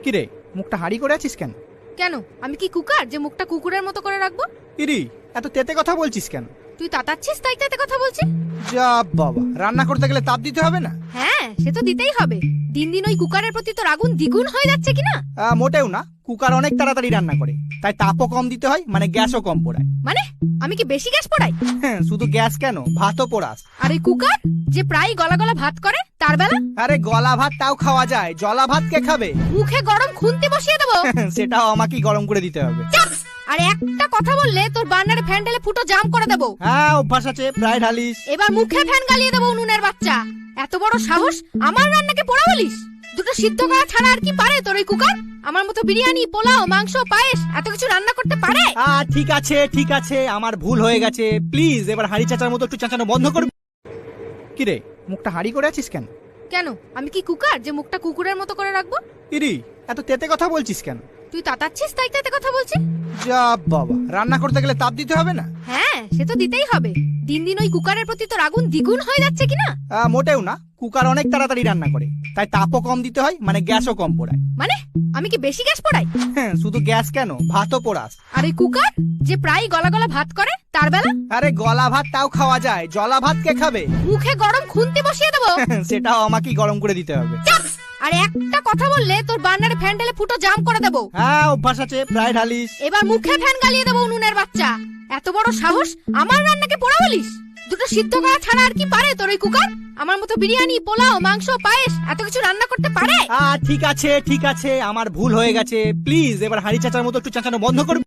কিরে, মুখটা হাঁড়ি করে আছিস কেন? কেন, আমি কি কুকার যে মুখটা কুকুরের মতো করে রাখবো? ইরি, এত তেতে কথা বলছিস কেন? তুই তাতাচ্ছিস তাই তাতে কথা বলছি। যা বাবা, রান্না করতে গেলে তাপ দিতে হবে না? হ্যাঁ, সে তো দিতেই হবে। দিন দিন ওই কুকারের প্রতি তোর আগুন দ্বিগুণ হয়ে যাচ্ছে কিনা? মোটেও না, কুকার অনেক তাড়াতাড়ি রান্না করে, তাই তাপও কম দিতে হয়, মানে গ্যাসও কম পোড়ায়। মানে আমি কি বেশি গ্যাস পোড়াই? হ্যাঁ, শুধু গ্যাস কেন, ভাতও পোড়াস। আর ওই কুকার যে প্রায় গলা গলা ভাত করে, তার বেলা আরে গলা ভাত তাও খাওয়া যায়, জলা ভাত কে খাবে? মুখে গরম খুন্তি বসিয়ে দেবো। সেটাও আমাকেই গরম করে দিতে হবে। চাপ! আর একটা কথা বললে তোর বার্নারে ফ্যান ঢেলে ফুটো জাম করে দেবো। হ্যাঁ, অভ্যাস আছে, প্রায় ঢালিস। এবার মুখে ফ্যান গালিয়ে দেবো উনুনের বাচ্চা। এত বড় সাহস, আমার রান্নাকে পোড়া বলিস? দুটো সিদ্ধ করা ছাড়া আর কি পারে তোর ওই কুকার? আমার মতো বিরিয়ানি, পোলাও, মাংস, পায়েস এত কিছু রান্না করতে পারে? ঠিক আছে ঠিক আছে, আমার ভুল হয়ে গেছে। প্লিজ এবার হাঁড়ি চাচার মতো একটু চাচানো বন্ধ করবি? কিরে, মুখটা হাঁড়ি করে আছিস কেন? কেন, আমি কি কুকার যে মুখটা কুকুরের মতো করে রাখবো? ইরি, এত তেতে কথা বলছিস কেন? তুই তাতাচ্ছিস তাই তাতে কথা বলছি। যা বাবা, রান্না করতে গেলে তাপ দিতে হবে না? হ্যাঁ, সে তো দিতেই হবে। দিন দিন ওই কুকারের প্রতি তোর আগুন দ্বিগুণ হয়ে যাচ্ছে কিনা? মোটেও না, কুকার অনেক তাড়াতাড়ি রান্না করে, তাই তাপও কম দিতে হয়, মানে গ্যাসও কম পোড়ায়। মানে আমি কি বেশি গ্যাস পোড়াই? হ্যাঁ, শুধু গ্যাস কেন, ভাতও পোড়াস। আর ওই কুকার যে প্রায় গলা গলা ভাত করে, তার বেলা আরে গলা ভাত তাও খাওয়া যায়, জলা ভাত কে খাবে? মুখে গরম খুন্তি বসিয়ে দেবো। সেটাও আমাকেই গরম করে দিতে হবে। চাপ! আর একটা কথা বললে তোর বার্নারে ফ্যান ঢেলে ফুটো জাম করে দেবো। হ্যাঁ, অভ্যাস আছে, প্রায় ঢালিস। এবার মুখে ফ্যান গালিয়ে দেবো উনুনের বাচ্চা। এত বড় সাহস, আমার রান্নাকে পোড়া বলিস? দুটো সিদ্ধ করা ছাড়া আর কি পারে তোর ওই কুকার? আমার মতো বিরিয়ানি, পোলাও, মাংস, পায়েস এত কিছু রান্না করতে পারে? ঠিক আছে ঠিক আছে, আমার ভুল হয়ে গেছে। প্লিজ এবার হাঁড়ি চাচার মতো একটু চাচানো বন্ধ করবি?